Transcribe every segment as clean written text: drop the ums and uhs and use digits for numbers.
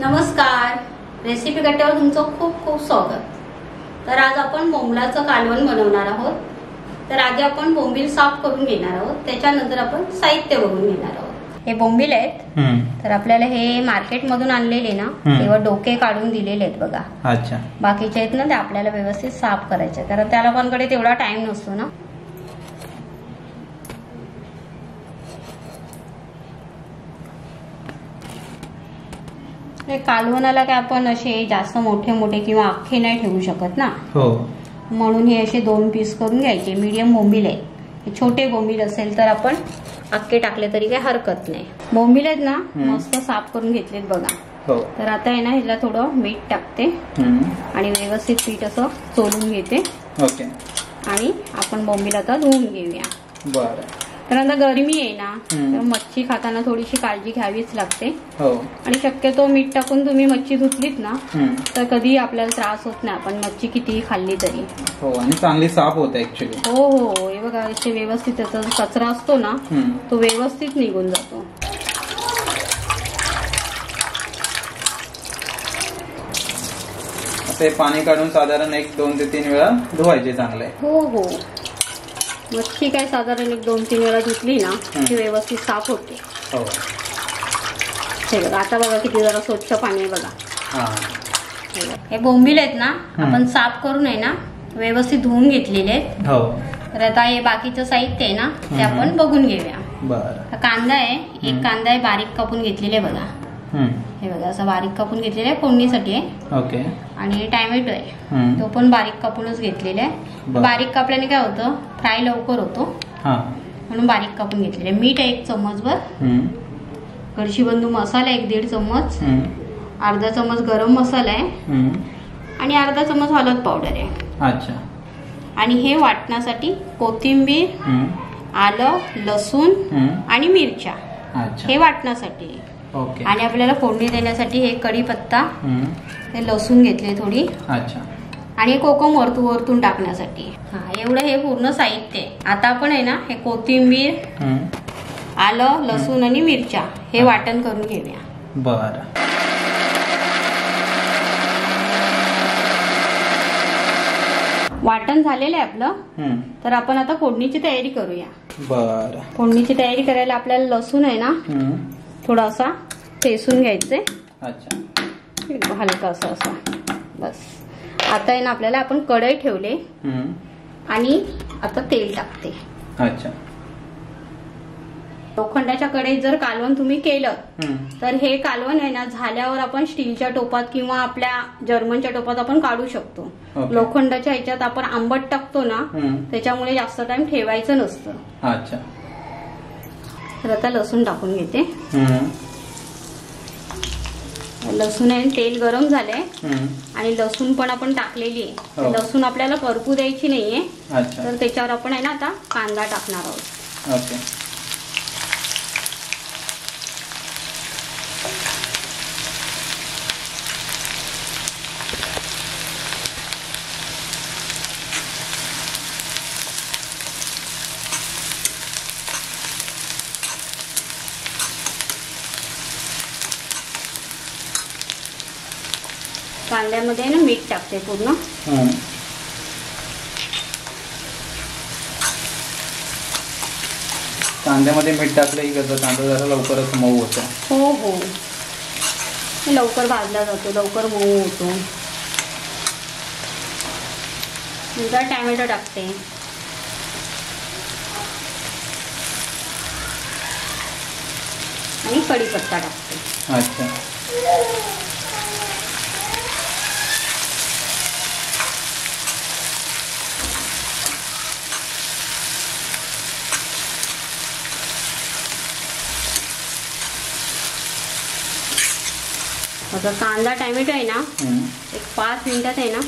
नमस्कार, रेसिपी कट्ट्यावर तुमचं खूप खूप स्वागत। तर आज आपण बोंबलाचं कालवण बनवणार आहोत। तर आधी आपण बोंबील साफ करून घेणार आहोत, त्याच्यानंतर आपण साहित्य बघून घेणार आहोत। हे बोंबील आहेत, तर आपल्याला हे मार्केट मधून आणलेले ना, तेव्हा डोके काढून दिलेले आहेत बघा। अच्छा, बाकीचे आहेत ना ते आपल्याला व्यवस्थित साफ करायचे, कारण त्या लोकांकडे तेवढा टाइम नसतो ना। कालवणाला काय आपण असे जास्त मोठे मोठे किंवा अख्खे नाही ठेवू शकत ना, हो, म्हणून हे असे 2 पीस करून घ्यायचे। मीडियम बोंबील आहे, छोटे बोंबील असेल तर आपण अख्खे टाकले तरी काही हरकत नाही। बोंबील आहेत ना मस्त साफ करून घेतलेत बघा। हो, तर आता आहे ना ह्याला थोडं मीठ टाकते आणि व्यवस्थित पीठ असं चोळून घेते। ओके, आणि आपण बोंबील आता धुवून घेऊया। बरं, कारण आता गरमी आहे ना, तर मच्छी खाताना थोडीशी काळजी घ्यावीच लागते। हो, आणि शक्यतो मीठ टाकून तुम्ही मच्छी धुतलीत ना तर कधी आपल्याला त्रास होत नाही, आपण मच्छी कितीही खाल्ली तरी। हो, आणि चांगली साफ होते ऍक्च्युअली। हो हो, हे बघा असे व्यवस्थित त्याचा कचरा असतो ना तो व्यवस्थित निघून जातो। ते पाणी काढून साधारण 1, 2 ते 3 वेळा धुवायचे चांगले। हो हो, मच्छी काय साधारण 1, 2, 3 वेळा धुतली ना की व्यवस्थित साफ होते। हो, हे बघा आता बघा किती जरा स्वच्छ पाणी आहे बघा। हा, हे बोंबील आहेत ना आपण साफ करून आहे ना व्यवस्थित धुवून घेतलेले आहेत। हो, तर आता हे बाकीचं साहित्य आहे ना ते आपण बघून घेऊया। बरं, कांदा आहे, एक कांदा आहे बारीक कापून घेतलेले बघा। हे बघा असं बारीक कापून घेतलेलं आहे, फोडणीसाठी आहे। ओके, आणि टॅमॅटो आहे, तो पण बारीक कापूनच घेतलेला आहे। बारीक कापल्याने काय होतं, फ्राय लवकर होतो, म्हणून बारीक कापून घेतलेले। मीठ आहे 1 चम्मचभर, गडशीबंधू मसाला 1-1.5 चम्मच, अर्धा चम्मच गरम मसाला आहे आणि अर्धा चम्मच हळद पावडर आहे। अच्छा, आणि हे वाटण्यासाठी कोथिंबीर, आलं, लसूण आणि मिरच्या, हे वाटण्यासाठी। ओके, आणि आपल्याला फोडणी देण्यासाठी हे कढीपत्ता, हे लसूण घेतले थोडी, अच्छा, आणि कोकम वरतून टाकण्यासाठी। हा, एवढं हे पूर्ण साहित्य आहे। आता आपण आहे ना हे कोथिंबीर, आलं, लसूण आणि मिरच्या हे वाटण करून घेऊया। बरं, वाटण झालेलं आहे आपलं, तर आपण आता फोडणीची तयारी करूया। बरं, फोडणीची तयारी करायला आपल्याला लसूण आहे ना थोडा असा ठेसून घ्यायचंय। अच्छा, हलका असा बस। आता आहे ना आपल्याला आपण कढई ठेवले आणि आता तेल टाकते। अच्छा, लोखंडाच्या कढईत जर कालवण तुम्ही केलं तर हे कालवण आहे ना झाल्यावर आपण स्टीलच्या टोपात किंवा आपल्या जर्मनच्या टोपात आपण काढू शकतो। लोखंडाच्या ह्याच्यात आपण आंबट टाकतो ना, त्याच्यामुळे जास्त टाइम ठेवायचं नसतं। अच्छा, तर आता लसूण टाकून घेते। लसूण आहे, तेल गरम झालंय आणि लसूण पण आपण टाकलेली आहे। लसूण आपल्याला करपू द्यायची नाहीये, तर त्याच्यावर आपण आहे ना आता कांदा टाकणार आहोत। ओके, कांद्यामध्ये ना मीठ टाकते पूर्ण। कांद्यामध्ये मीठ टाकलं की कसं कांदा जरा लवकरच मऊ होतो। हो हो, लवकर भाजला जातो, लवकर मऊ होतो। नंतर टॅमॅटो टाकते आणि कढीपत्ता टाकते। अच्छा, आता कांदा टॅमॅटो आहे ना 1-5 मिनिटात आहे ना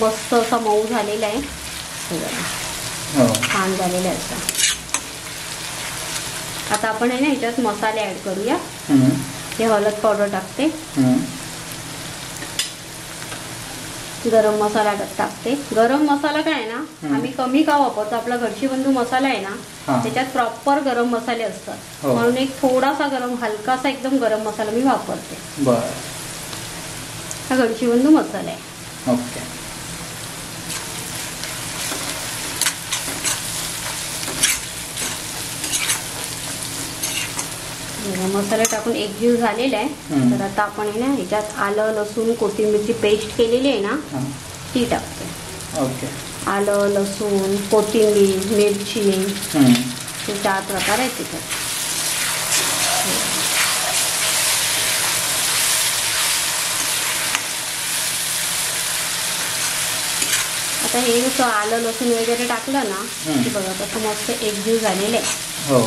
मस्त असा मऊ झालेला आहे, छान झालेला आहे। आता आपण आहे ना ह्याच्यात मसाले ऍड करूया। हे हळद पावडर टाकते, गरम मसाला टाकते। गरम मसाला काय आहे ना आम्ही कमी का वापरतो, आपला गडशीबंधू मसाला आहे ना त्याच्यात प्रॉपर गरम मसाले असतात, म्हणून एक थोडासा गरम हलकासा एकदम गरम मसाला मी वापरते। हा गडचिबंधू मसाला आहे. ओके. मसाला टाकून एकजीव झालेला आहे. तर आता आपण आहे ना ह्याच्यात आलं लसूण कोथिंबीरची पेस्ट केलेली आहे ना ती टाकते. ओके. आलं लसूण कोथिंबीर मिरची हे 4 प्रकार आहेत त्याच्यात. आता हे जसं आलं लसूण वगैरे टाकलं ना की बघा कसं मस्त एकजीव झालेलं आहे. हो.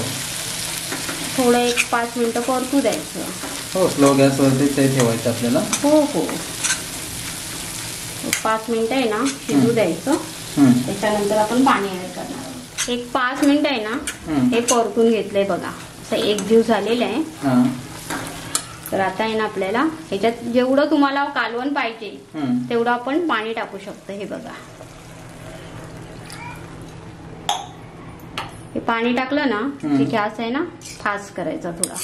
थोडं 1-5 मिनिटं परतू द्यायचं. हो, स्लो गॅसवरती ते ठेवायचं आपल्याला. हो हो. 5 मिनिटं आहे ना शिजू द्यायचं. त्याच्यानंतर आपण पाणी ऍड करणार. 1-5 मिनिटं आहे ना हे परतून घेतलंय बघा. असं एकजीव झालेलं आहे. तर आता आहे ना आपल्याला ह्याच्यात जेवढं तुम्हाला कालवण पाहिजे तेवढं आपण पाणी टाकू शकतो. हे बघा हे पाणी टाकलं ना की गॅस आहे ना फास्ट करायचा थोडा.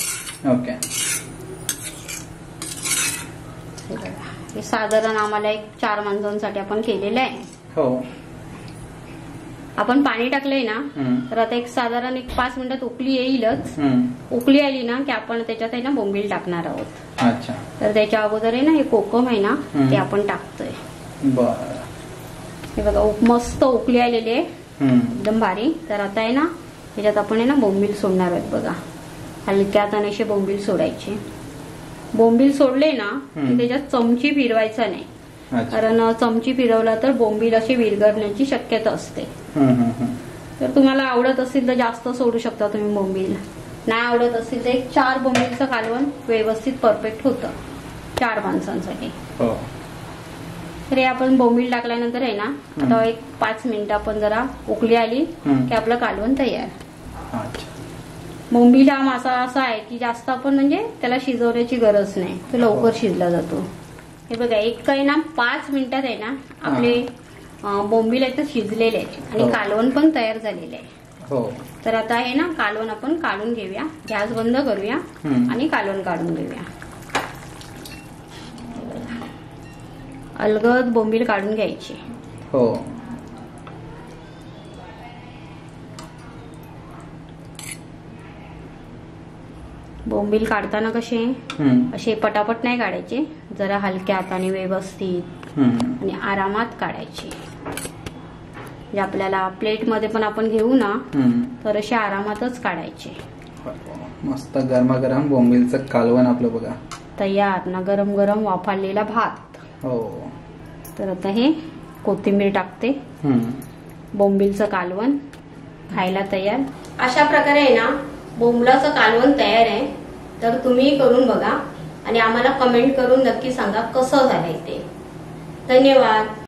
ओके. हे साधारण आम्हाला 4 माणसांसाठी आपण केलेलं आहे. हो. आपण पाणी टाकलंय ना तर आता साधारण 5 मिनिटात उकळी येईलच. उकळी आली ना की आपण त्याच्यात आहे ना बोंबील टाकणार आहोत. अच्छा. तर त्याच्या अगोदर आहे ना हे कोकम आहे ना ते आपण टाकतोय. बरं. हे बघा मस्त उकळी आलेली आहे एकदम भारी. तर आता आहे ना ह्याच्यात आपण आहे ना बोंबील सोडणार आहोत. बघा हलक्यात आणि असे बोंबील सोडायचे. बोंबील सोडले ना की त्याच्यात चमची फिरवायचा नाही. कारण चमची फिरवला तर बोंबील अशी विरघळण्याची शक्यता असते. तर तुम्हाला आवडत असेल तर जास्त सोडू शकता तुम्ही बोंबील. नाही आवडत असेल तर 4 बोंबीलचं कालवण व्यवस्थित परफेक्ट होतं 4 माणसांसाठी. तर हे आपण बोंबील टाकल्यानंतर आहे ना आता 5 मिनिटं आपण जरा उकळी आली की आपलं कालवण तयार. बोंबील हा मासा असा आहे की जास्त आपण म्हणजे त्याला शिजवण्याची गरज नाही. तो लवकर शिजला जातो. हे बघा एक काही ना 5 मिनिटात आहे ना आपले बोंबील आहे तर शिजलेले आहेत आणि कालवण पण तयार झालेले आहे. तर आता आहे ना कालवण आपण काढून घेऊया. गॅस बंद करूया आणि कालवण काढून घेऊया. अलगद बोंबील काढून घ्यायची. हो. बोंबील काढताना कसे असे पटापट नाही काढायचे. जरा हलक्या हाताने व्यवस्थित आणि आरामात काढायचे. म्हणजे आपल्याला प्लेट मध्ये पण आपण घेऊ ना तर असे आरामातच काढायचे. मस्त गरमागरम बोंबीलचं कालवण आपलं बघा तयार ना. गरम गरम वाफाळलेला भात. हो. तर आता हे कोथिंबीर टाकते. बोंबीलचं कालवण खायला तयार. अशा प्रकारे आहे ना बोंबलाचं कालवण तयार आहे. तर तुम्ही करून बघा आणि आम्हाला कमेंट करून नक्की सांगा कसं झालंय ते. धन्यवाद.